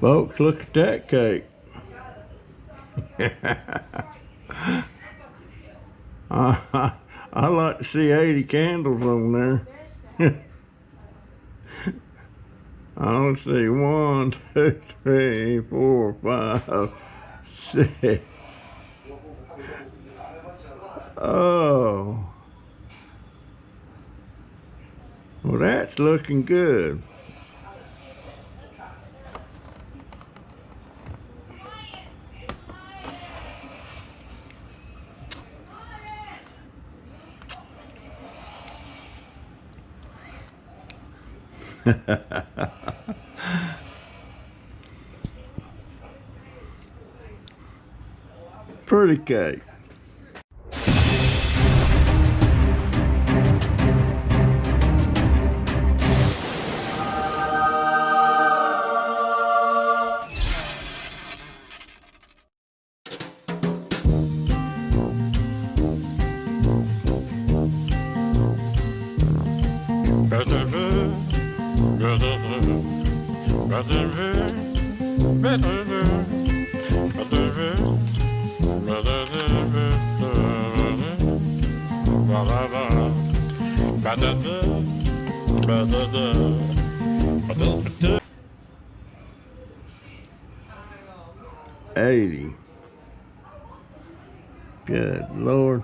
Folks, look at that cake. I like to see 80 candles on there. Let's see, 1, 2, 3, 4, 5, 6. Oh, well, that's looking good. Pretty cake. $80. Good Lord.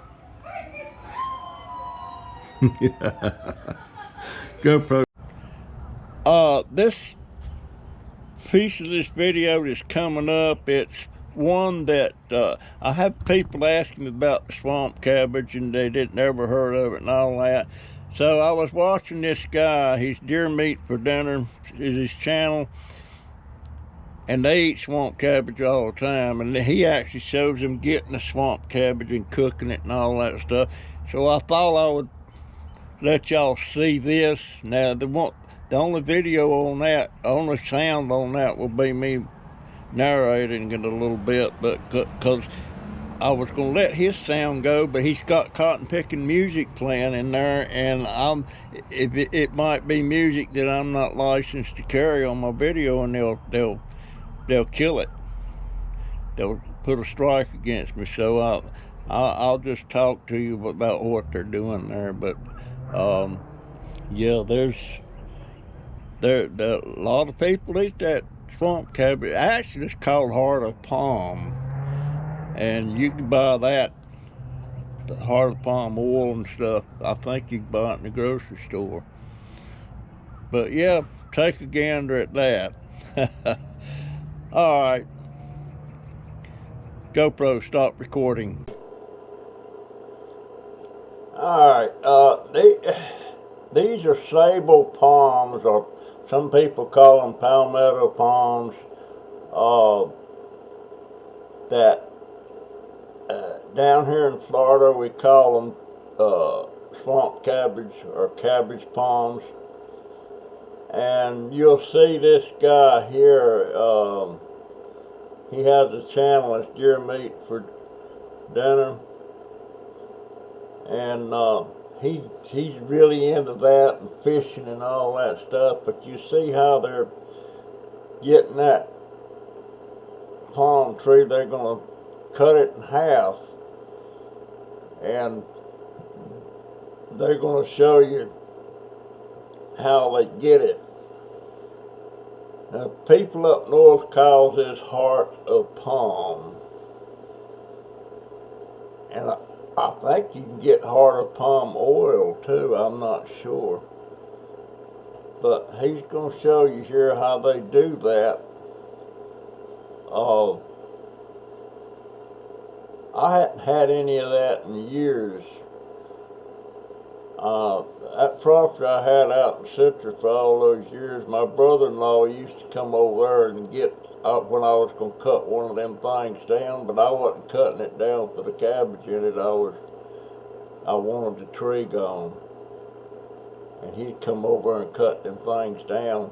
GoPro. This piece of this video that's coming up, it's one that I have people asking me about the swamp cabbage and they didn't ever heard of it and all that. So I was watching this guy, he's Deer Meat for Dinner is his channel, and they eat swamp cabbage all the time, and he actually shows them getting the swamp cabbage and cooking it and all that stuff. So I thought I would let y'all see this. Now the only video on that, only sound on that will be me narrating it a little bit, but because I was gonna let his sound go, but he's got cotton picking music playing in there, and it might be music that I'm not licensed to carry on my video, and they'll kill it. They'll put a strike against me. So I'll just talk to you about what they're doing there. But yeah, a lot of people eat that swamp cabbage. Actually, it's called heart of palm, and you can buy that, the heart of palm oil and stuff. I think you can buy it in the grocery store. But yeah, take a gander at that. All right, GoPro, stop recording. All right, these are sable palms, or some people call them palmetto palms. That down here in Florida we call them swamp cabbage or cabbage palms. And you'll see this guy here. He has a channel, it's Deer Meat for Dinner, and he's really into that and fishing and all that stuff. But you see how they're getting that palm tree, they're going to cut it in half, and they're going to show you how they get it. Now, people up north call this heart of palm, and I think you can get heart of palm oil too, I'm not sure. But he's going to show you here how they do that. I hadn't had any of that in years. That property I had out in Citrus for all those years, my brother-in-law used to come over there and get when I was going to cut one of them things down, but I wasn't cutting it down for the cabbage in it. I wanted the tree gone. And he'd come over and cut them things down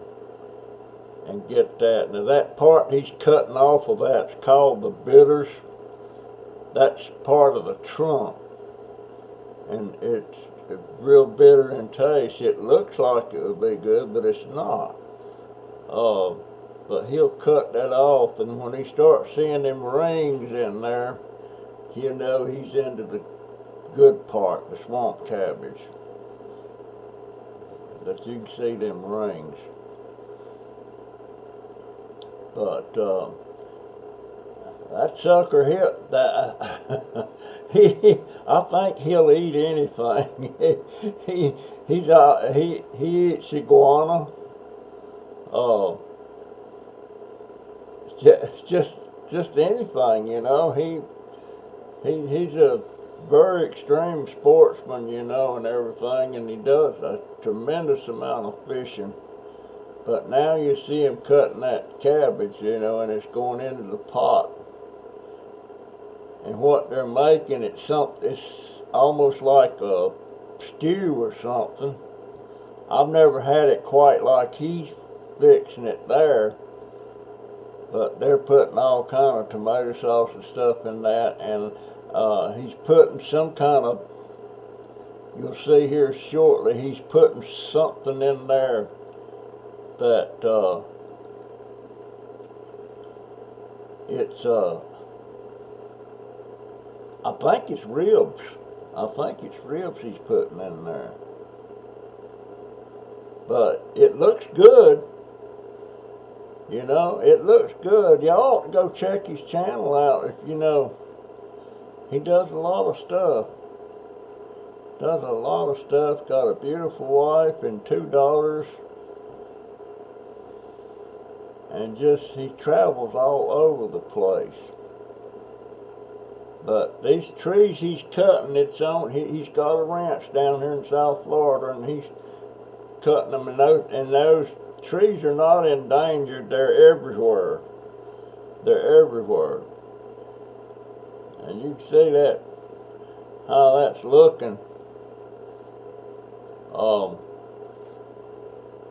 and get that. Now that part he's cutting off of that's called the bitters. That's part of the trunk, and it's real bitter in taste. It looks like it would be good, but it's not. but he'll cut that off, and when he starts seeing them rings in there, you know he's into the good part, the swamp cabbage. That you can see them rings. But that sucker hit that. I think he'll eat anything. He eats iguana. Just anything, you know. He's a very extreme sportsman, you know, and everything, and he does a tremendous amount of fishing. But now you see him cutting that cabbage, you know, and it's going into the pot. And what they're making, it's almost like a stew or something. I've never had it quite like he's fixing it there. But they're putting all kind of tomato sauce and stuff in that, and he's putting some kind of, you'll see here shortly, he's putting something in there that it's I think it's ribs. I think it's ribs he's putting in there. But it looks good. You know, it looks good. Y'all ought to go check his channel out if you know. He does a lot of stuff. Does a lot of stuff. Got a beautiful wife and 2 daughters. And just, he travels all over the place. But these trees he's cutting, he's got a ranch down here in South Florida, and he's cutting them, and those trees are not endangered. They're everywhere. They're everywhere. And you can see that, how that's looking.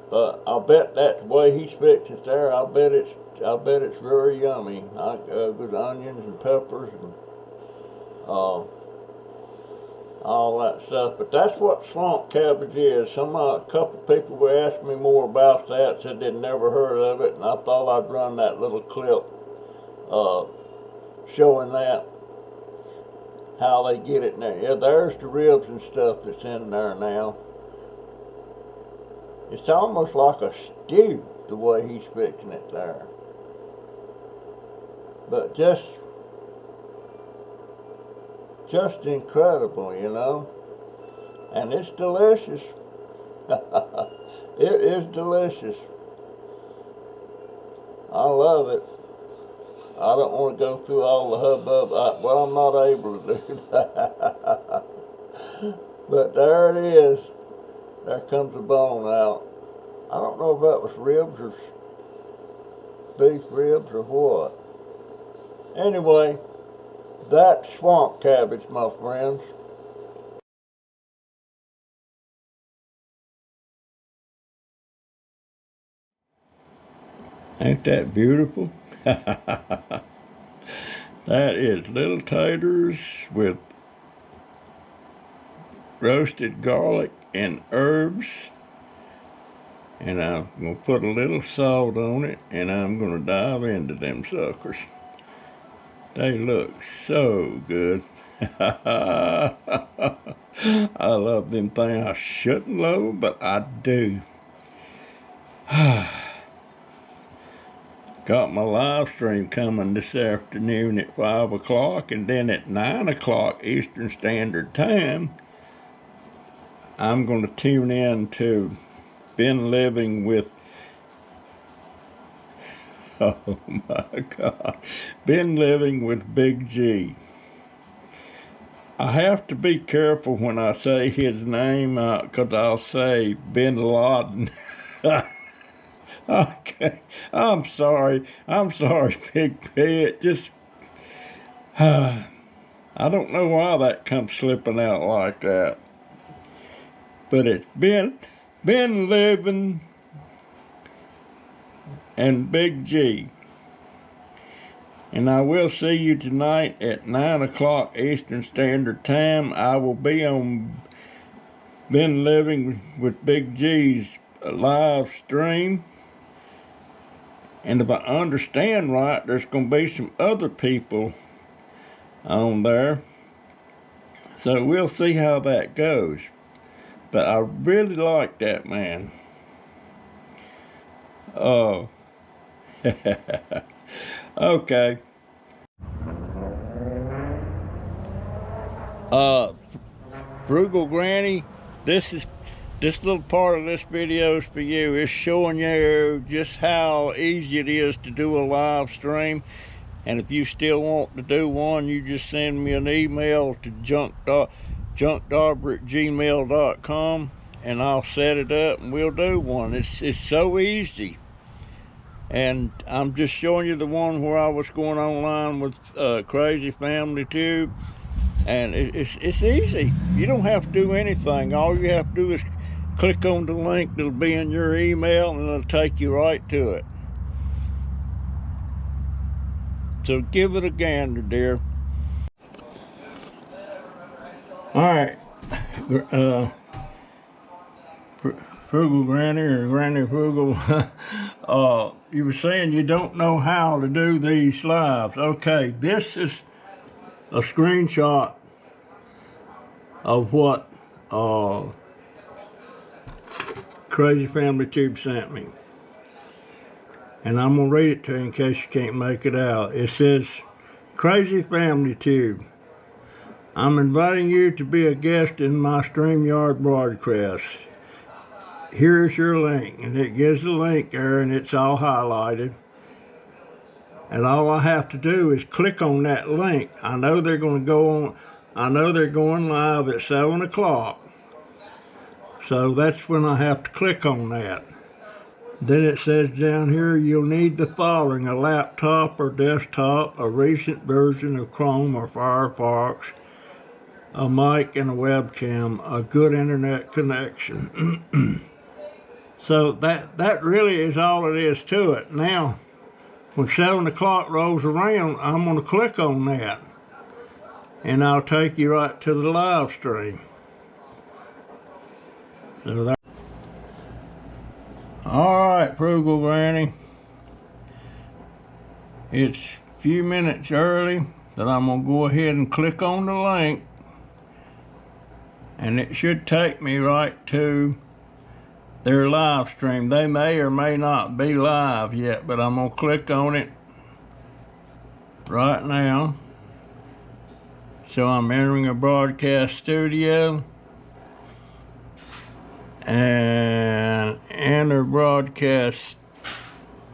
But I bet that's the way he's fixing it there. I bet it's very yummy. With onions and peppers and all that stuff. But that's what swamp cabbage is. A couple people were asking me more about that, said they'd never heard of it, and I thought I'd run that little clip showing that, how they get it in there. Yeah, there's the ribs and stuff that's in there now. It's almost like a stew, the way he's fixing it there. But just incredible, you know. And it's delicious. It is delicious. I love it. I don't want to go through all the hubbub. Well, I'm not able to do that. But there it is. There comes the bone out. I don't know if that was ribs or beef ribs or what. Anyway, that's swamp cabbage, my friends. Ain't that beautiful? That is little taters with roasted garlic and herbs. And I'm going to put a little salt on it, and I'm going to dive into them suckers. They look so good. I love them things. I shouldn't love, but I do. Got my live stream coming this afternoon at 5 o'clock, and then at 9 o'clock Eastern Standard Time, I'm going to tune in to Been Living with, oh my God, Been Living with Big G. I have to be careful when I say his name, because I'll say Bin Laden. Okay, I'm sorry, Big P. It just, I don't know why that comes slipping out like that. But it's been Living and Big G. And I will see you tonight at 9 o'clock Eastern Standard Time. I will be on Been Living with Big G's live stream. And if I understand right, there's going to be some other people on there. So we'll see how that goes. But I really like that man. Oh. Okay. Frugal Granny, this little part of this video is for you. It's showing you just how easy it is to do a live stream. And if you still want to do one, you just send me an email to junkdobber@gmail.com and I'll set it up and we'll do one. It's so easy. And I'm just showing you the one where I was going online with Crazy Family Tube. And it's easy. You don't have to do anything. All you have to do is click on the link that'll be in your email and it'll take you right to it. So give it a gander, dear. All right. Frugal Granny or Granny Frugal, you were saying you don't know how to do these lives. Okay, this is a screenshot of what Crazy Family Tube sent me. And I'm going to read it to you in case you can't make it out. It says, Crazy Family Tube, I'm inviting you to be a guest in my StreamYard broadcast. Here's your link. And it gives the link there and it's all highlighted. And all I have to do is click on that link. I know they're going to go on. I know they're going live at 7 o'clock. So that's when I have to click on that. Then it says down here, you'll need the following: a laptop or desktop, a recent version of Chrome or Firefox, a mic and a webcam, a good internet connection. So that really is all it is to it. Now, when 7 o'clock rolls around, I'm going to click on that. And I'll take you right to the live stream. So that. Alright, Frugal Granny. It's a few minutes early, but I'm going to go ahead and click on the link. And it should take me right to their live stream. They may or may not be live yet, but I'm going to click on it right now. So I'm entering a broadcast studio. And enter broadcast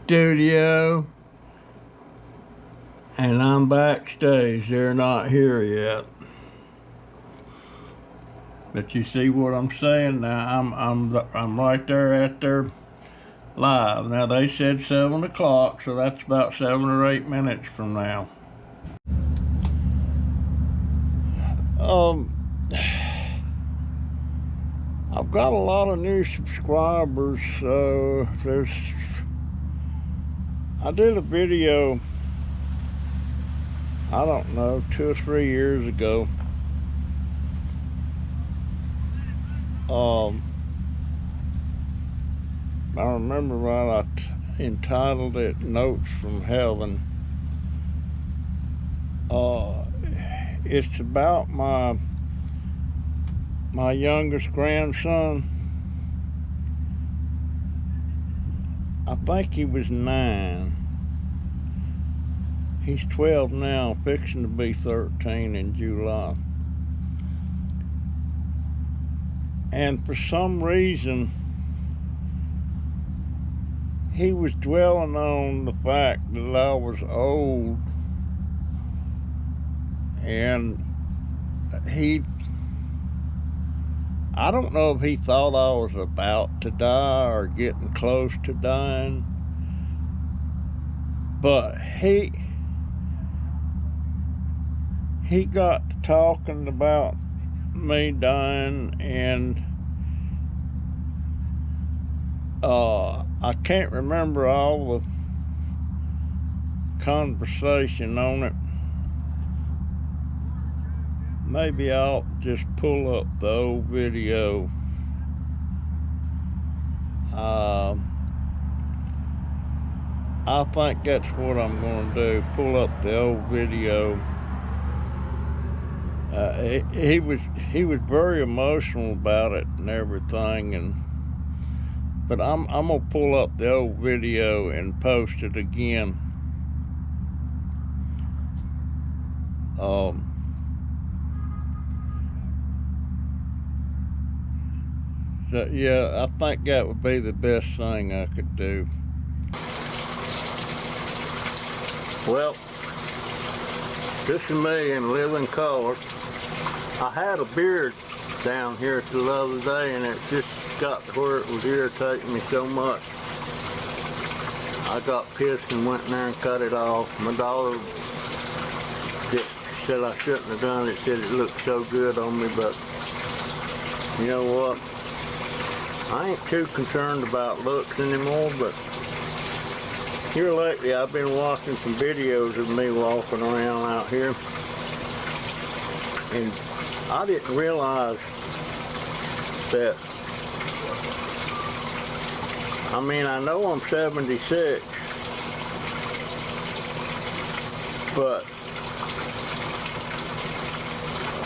studio. And I'm backstage. They're not here yet. But you see what I'm saying now? I'm right there at their live. Now they said 7 o'clock, so that's about 7 or 8 minutes from now. I've got a lot of new subscribers. I did a video, I don't know, 2 or 3 years ago. I remember right, I entitled it Notes from Heaven. It's about my youngest grandson. I think he was 9. He's 12 now, fixing to be 13 in July. And for some reason, he was dwelling on the fact that I was old, and I don't know if he thought I was about to die or getting close to dying, but he got to talking about me dying, and I can't remember all the conversation on it. Maybe I'll just pull up the old video. I think that's what I'm going to do. Pull up the old video. He was very emotional about it and everything, but I'm gonna pull up the old video and post it again. So yeah, I think that would be the best thing I could do. Well, this is me in living color. I had a beard down here the other day, and it just got to where it was irritating me so much. I got pissed and went in there and cut it off. My daughter said I shouldn't have done it. Said it looked so good on me, but you know what? I ain't too concerned about looks anymore, but here lately I've been watching some videos of me walking around out here, and I didn't realize that, I mean, I know I'm 76, but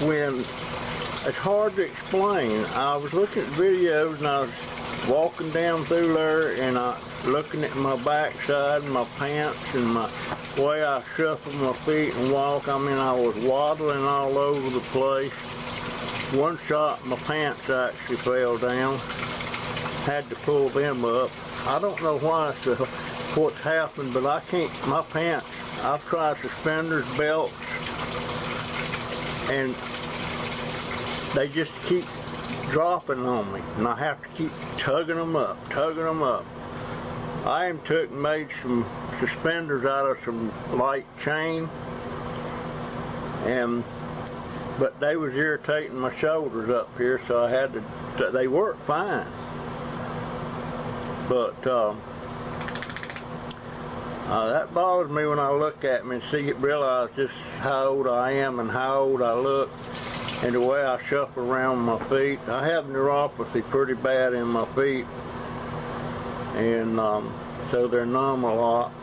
when it's hard to explain. I was looking at videos and I was walking down through there and looking at my backside and my pants and my way I shuffle my feet and walk. I mean, I was waddling all over the place. One shot, my pants actually fell down. Had to pull them up. I don't know why, so what's happened, but I can't, my pants, I've tried suspenders, belts, and they just keep dropping on me, and I have to keep tugging them up. I even took and made some suspenders out of some light chain, but they was irritating my shoulders up here, so I had to, they worked fine. But that bothers me when I look at me and realize just how old I am and how old I look, and the way I shuffle around my feet. I have neuropathy pretty bad in my feet, and so they're numb a lot,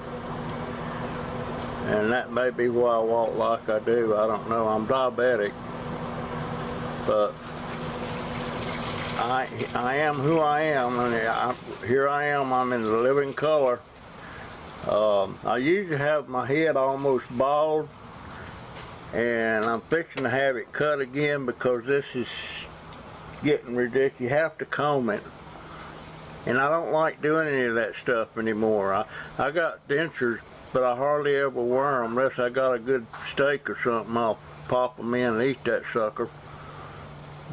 and that may be why I walk like I do. I don't know. I'm diabetic, but I am who I am, and here I am. I'm in the living color. I usually have my head almost bald, and I'm fixing to have it cut again because this is getting ridiculous. You have to comb it, and I don't like doing any of that stuff anymore. I got dentures, but I hardly ever wear them unless I got a good steak or something. I'll pop them in and eat that sucker.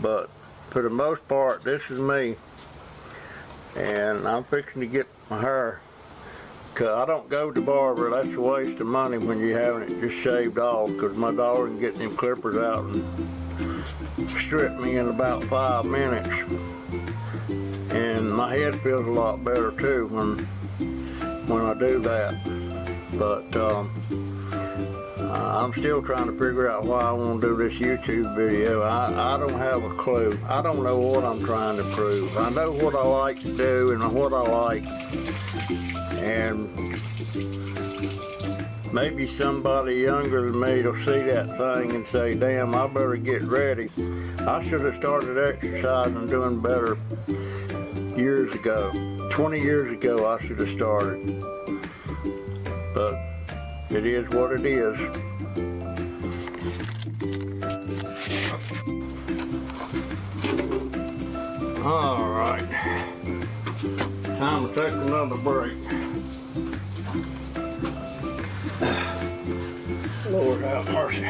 But for the most part, this is me, and I'm fixing to get my hair. Cause I don't go to the barber. That's a waste of money when you're having it just shaved off, because my daughter can get them clippers out and strip me in about 5 minutes. And my head feels a lot better too when I do that. But I'm still trying to figure out why I want to do this YouTube video. I don't have a clue. I don't know what I'm trying to prove. I know what I like to do and what I like. And maybe somebody younger than me will see that thing and say, damn, I better get ready. I should have started exercising and doing better years ago. 20 years ago I should have started. But it is what it is. All right, time to take another break. Lord have mercy.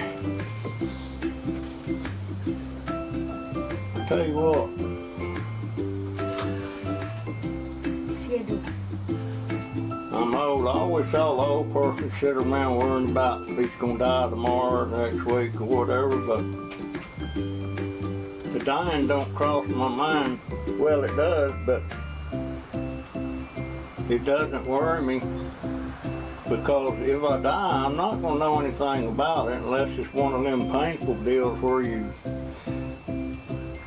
I tell you what. I'm old. I always saw the old person sit around worrying about if he's gonna die tomorrow or next week or whatever, but the dying don't cross my mind. Well, it does, but it doesn't worry me, because if I die, I'm not gonna know anything about it unless it's one of them painful deals where you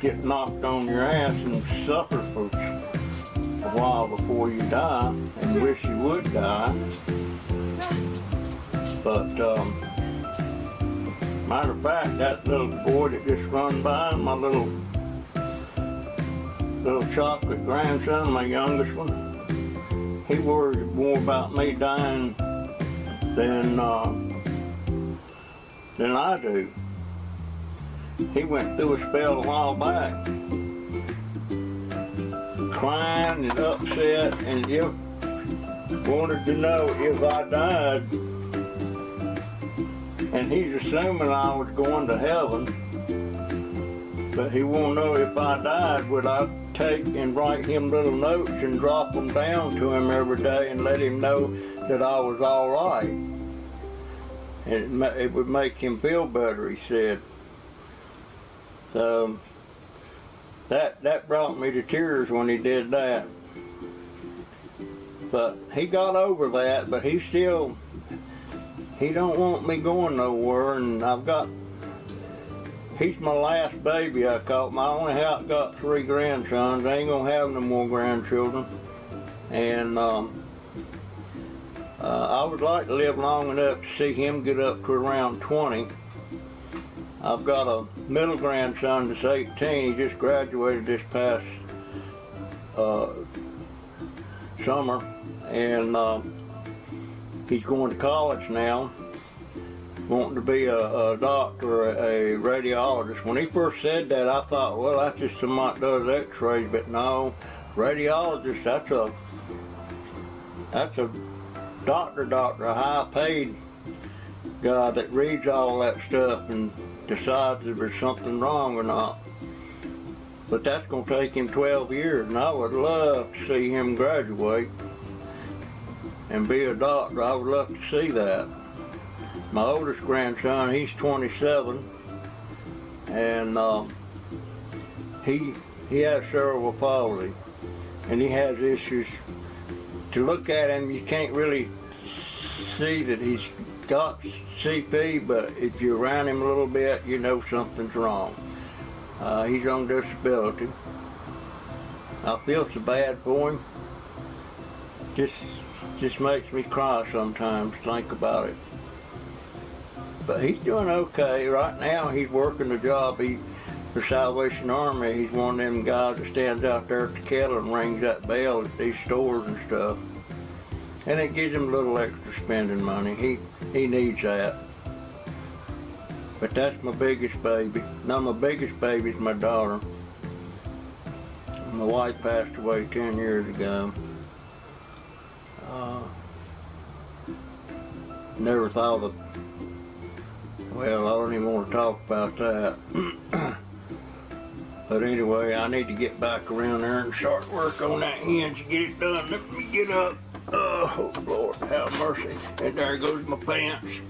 get knocked on your ass and suffer for a while before you die and wish you would die. But matter of fact, that little boy that just run by, my little chocolate grandson, my youngest one, he worries more about me dying than I do. He went through a spell a while back, crying and upset, and wanted to know if I died. And he's assuming I was going to heaven, but he won't know if I died, would I take and write him little notes and drop them down to him every day and let him know that I was all right. And it would make him feel better, he said. So that brought me to tears when he did that. But he got over that, but he don't want me going nowhere, and he's my last baby, I call him. I only got 3 grandsons. I ain't gonna have no more grandchildren. And I would like to live long enough to see him get up to around 20. I've got a middle grandson that's 18. He just graduated this past summer, and he's going to college now, wanting to be a doctor, a radiologist. When he first said that, I thought, well, that's just somebody that does x-rays, but no, radiologist, that's a doctor, a high-paid guy that reads all that stuff and decides if there's something wrong or not. But that's going to take him 12 years, and I would love to see him graduate and be a doctor. I would love to see that. My oldest grandson, he's 27, and he has cerebral palsy, and he has issues. To look at him, you can't really see that he's got CP, but if you're around him a little bit, you know something's wrong. He's on disability. I feel so bad for him. Just makes me cry sometimes, think about it. But he's doing okay. Right now, he's working the job. For Salvation Army, he's one of them guys that stands out there at the kettle and rings that bell at these stores and stuff. And it gives him a little extra spending money. He needs that. But that's my biggest baby. Now my biggest baby is my daughter. My wife passed away 10 years ago. Never thought of, well, I don't even want to talk about that. But anyway, I need to get back around there and start work on that hinge and get it done. Let me get up. Oh, Lord, have mercy. And there goes my pants.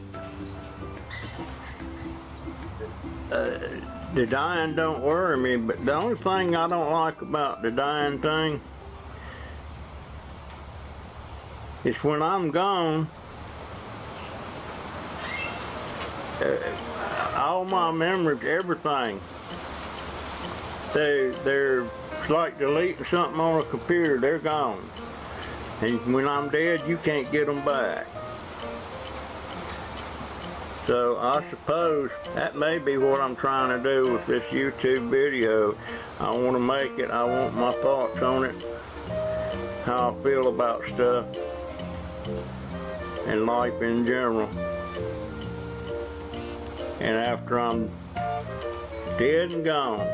The dying don't worry me, but the only thing I don't like about the dying thing is when I'm gone, all my memories, everything, they're like deleting something on a computer. They're gone. And when I'm dead, you can't get them back. So I suppose that may be what I'm trying to do with this YouTube video. I want to make it, I want my thoughts on it, how I feel about stuff, and life in general. And after I'm dead and gone,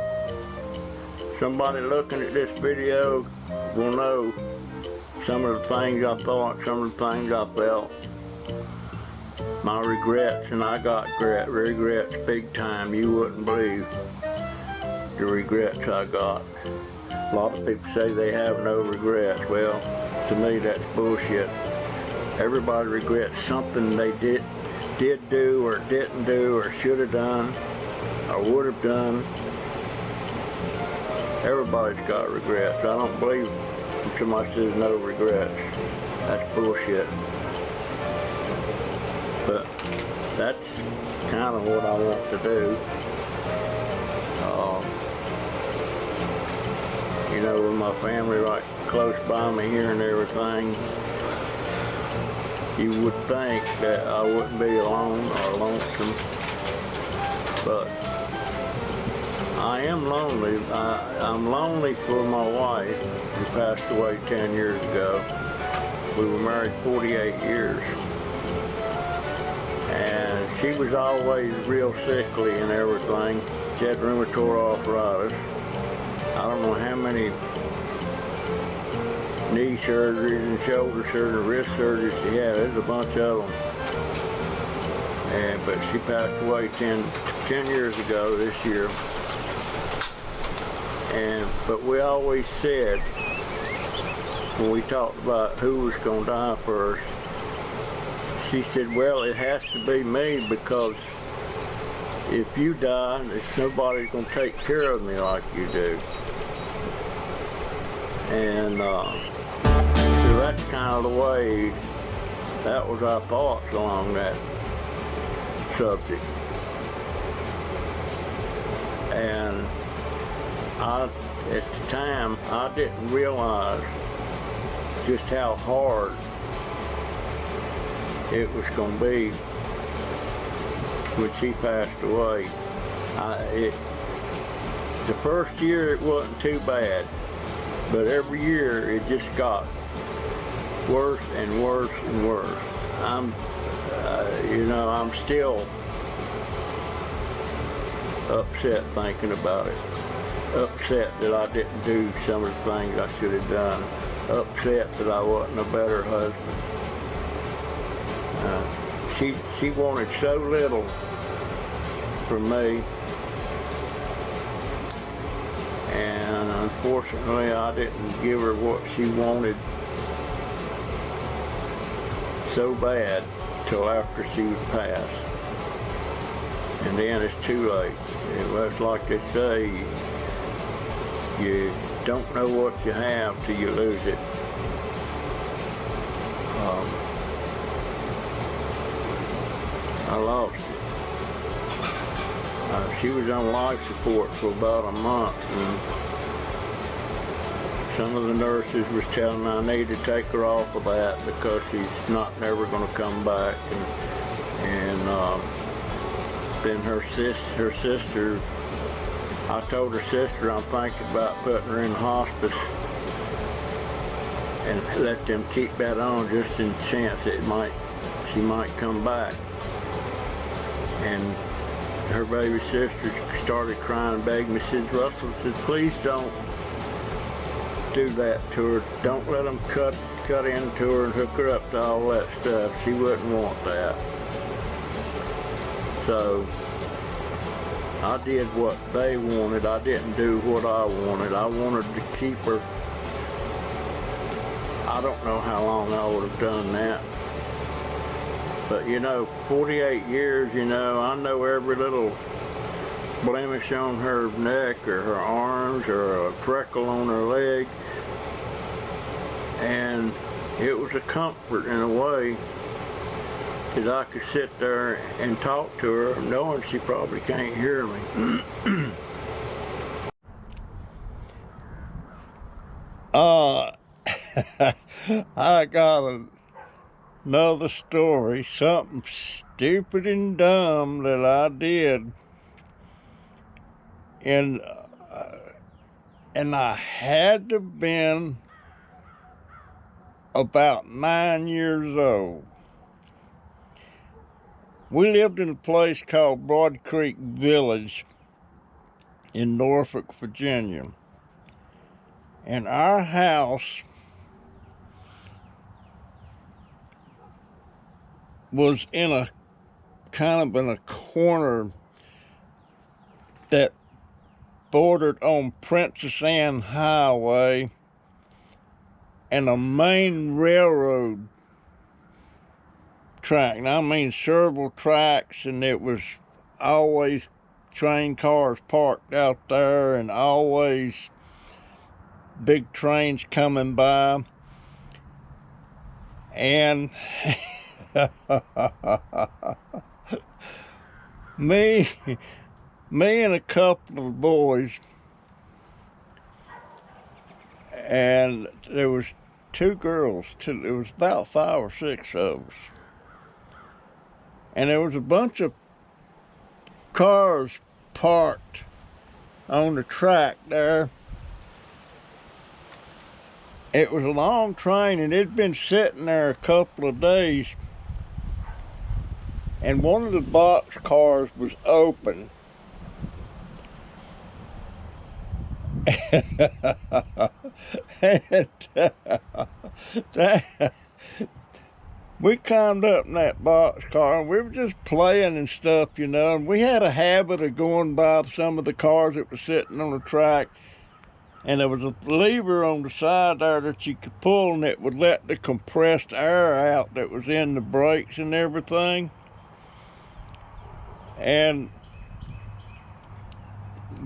somebody looking at this video will know some of the things I thought, some of the things I felt, my regrets, and I got regrets big time. You wouldn't believe the regrets I got. A lot of people say they have no regrets. Well, to me that's bullshit. Everybody regrets something they did do or didn't do or should have done or would have done. Everybody's got regrets. I don't believe when somebody says no regrets. That's bullshit. But that's kind of what I want to do. know, with my family right close by me here and everything, you would think that I wouldn't be alone or lonesome, but I am lonely. I'm lonely for my wife, who passed away 10 years ago. We were married 48 years. And she was always real sickly and everything. She had rheumatoid arthritis. I don't know how many knee surgeries and shoulder surgery, wrist surgeries she had. There's a bunch of them. But she passed away 10 years ago this year. But we always said, when we talked about who was going to die first, she said, well, it has to be me, because if you die, there's nobody going to take care of me like you do. And so that's kind of the way, that was our thoughts along that subject. And at the time, I didn't realize just how hard it was going to be when she passed away. The first year it wasn't too bad, but every year it just got worse and worse and worse. I'm still upset thinking about it. Upset that I didn't do some of the things I should have done. Upset that I wasn't a better husband. She wanted so little from me, and unfortunately I didn't give her what she wanted so bad till after she would pass. And then it's too late. It was like they say, you don't know what you have till you lose it. I lost it. She was on life support for about a month, and some of the nurses was telling me I need to take her off of that because she's never going to come back. And then her sister, I told her sister I'm thinking about putting her in hospice and let them keep that on just in the chance that she might come back. And her baby sister started crying and begging me. Said, Russell said, please don't do that to her. Don't let them cut into her and hook her up to all that stuff. She wouldn't want that. So I did what they wanted. I didn't do what I wanted. I wanted to keep her. I don't know how long I would have done that. But 48 years, I know every little blemish on her neck or her arms or a freckle on her leg. And it was a comfort in a way that I could sit there and talk to her knowing she probably can't hear me. I got another story, something stupid and dumb that I did, and I had to have been about 9 years old. We lived in a place called Broad Creek Village in Norfolk, Virginia, and our house was in a corner that bordered on Princess Anne Highway and a main railroad track. And I mean several tracks, and it was always train cars parked out there and always big trains coming by. And me and a couple of boys and there was two girls. There was about 5 or 6 of us, and there was a bunch of cars parked on the track there. It was a long train, and it'd been sitting there a couple of days, and one of the box cars was open. And we climbed up in that box car, and we were just playing and stuff, you know, and we had a habit of going by some of the cars that were sitting on the track, and there was a lever on the side there that you could pull, and it would let the compressed air out that was in the brakes and everything. And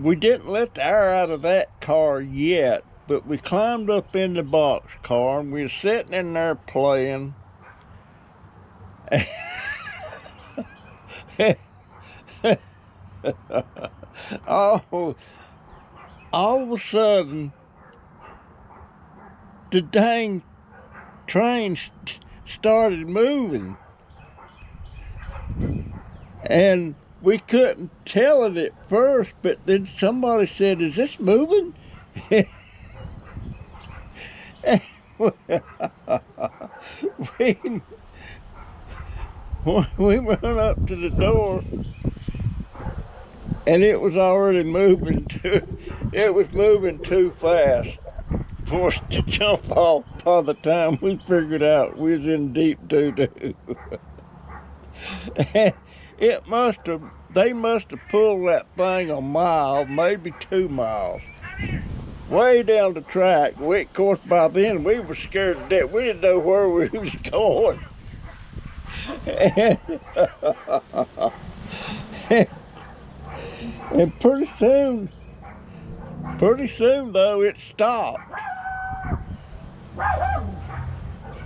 we didn't let the air out of that car yet, but we climbed up in the box car, and we were sitting in there playing. all of a sudden, the dang train started moving, and we couldn't tell it at first, but then somebody said, "Is this moving?" we run up to the door, and it was already moving it was moving too fast for us to jump off by the time we figured out we was in deep doo-doo. And they must have pulled that thing a mile, maybe 2 miles, way down the track. Of course, by then we were scared to death. We didn't know where we was going. And pretty soon though, it stopped.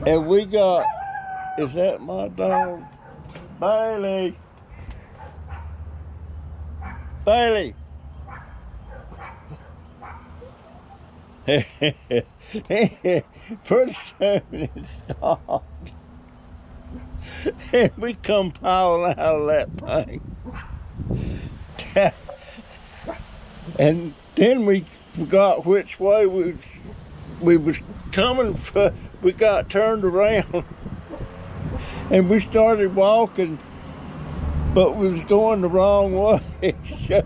And we got, is that my dog? Bailey. Bailey. Pretty soon it stopped. And we come piling out of that thing. And then we forgot which way we was coming from. We got turned around, and we started walking, but we was going the wrong way. So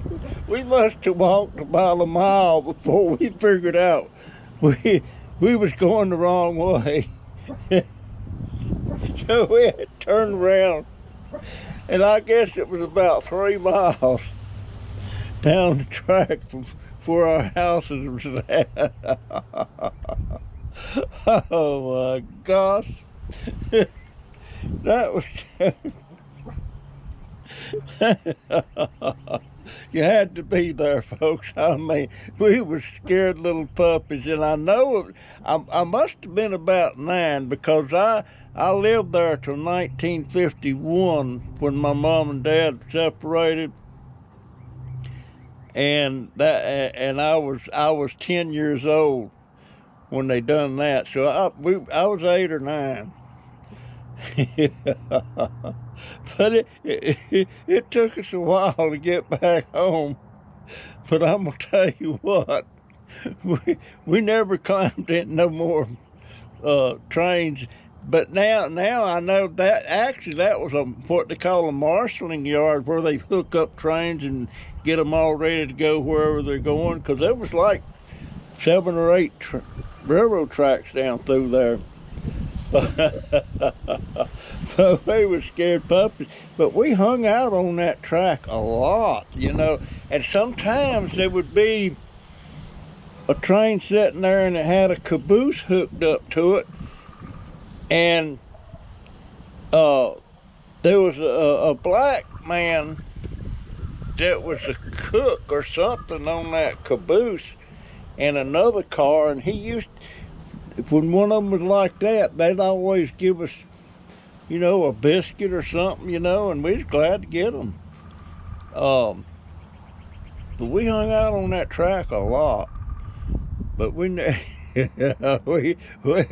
we must have walked about a mile before we figured out we was going the wrong way. So we had to turn around, and I guess it was about 3 miles down the track from where our houses was at. Oh my gosh. That was you had to be there, folks. I mean, we were scared little puppies, and I know I must have been about 9, because I lived there till 1951 when my mom and dad separated, and I was 10 years old when they done that. So I was 8 or 9. But it took us a while to get back home. But I'm gonna tell you what, we never climbed in no more trains. But now I know that actually that was what they call a marshalling yard, where they hook up trains and get them all ready to go wherever they're going, because there was like 7 or 8 railroad tracks down through there. So we were scared puppies, but we hung out on that track a lot, you know. And sometimes there would be a train sitting there, and it had a caboose hooked up to it, and there was a black man that was a cook or something on that caboose in another car, and he used, when one of them was like that, they'd always give us, you know, a biscuit or something, you know, and we was glad to get them. But we hung out on that track a lot, but we Yeah, we, we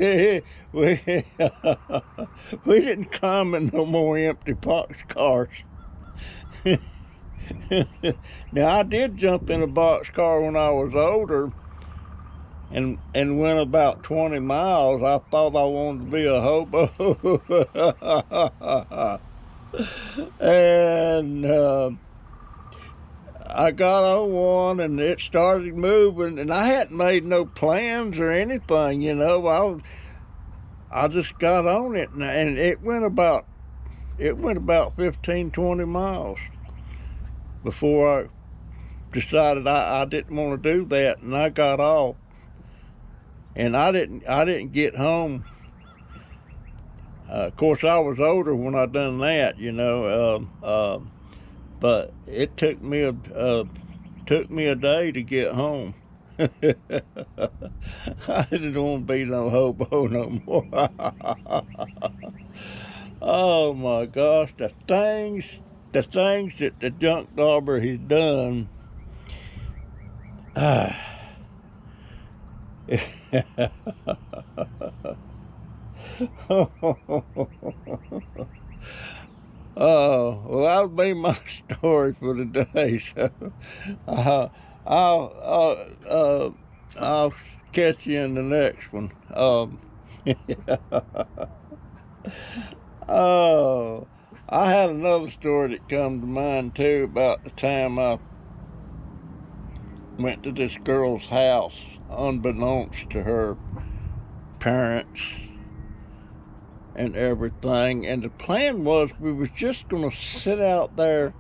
didn't come in no more empty box cars. Now, I did jump in a boxcar when I was older and went about 20 miles. I thought I wanted to be a hobo. And I got on one and it started moving, and I hadn't made no plans or anything, you know. I just got on it, and it went about 15, 20 miles before I decided I didn't want to do that, and I got off. And I didn't get home. Of course, I was older when I done that, you know. But it took me a day to get home. I didn't want to be no hobo no more. Oh my gosh, the things that the junk dauber has done. Oh, well, that'll be my story for today. So, I'll catch you in the next one. Oh, I had another story that come to mind too about the time I went to this girl's house unbeknownst to her parents and everything, and the plan was we was just gonna sit out there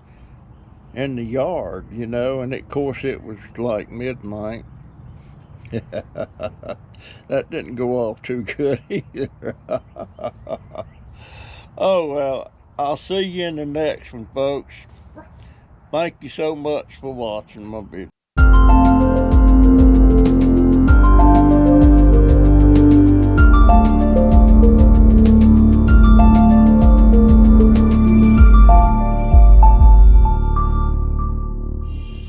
in the yard, you know, and of course it was like midnight. That didn't go off too good either. Oh well, I'll see you in the next one, folks. Thank you so much for watching my video.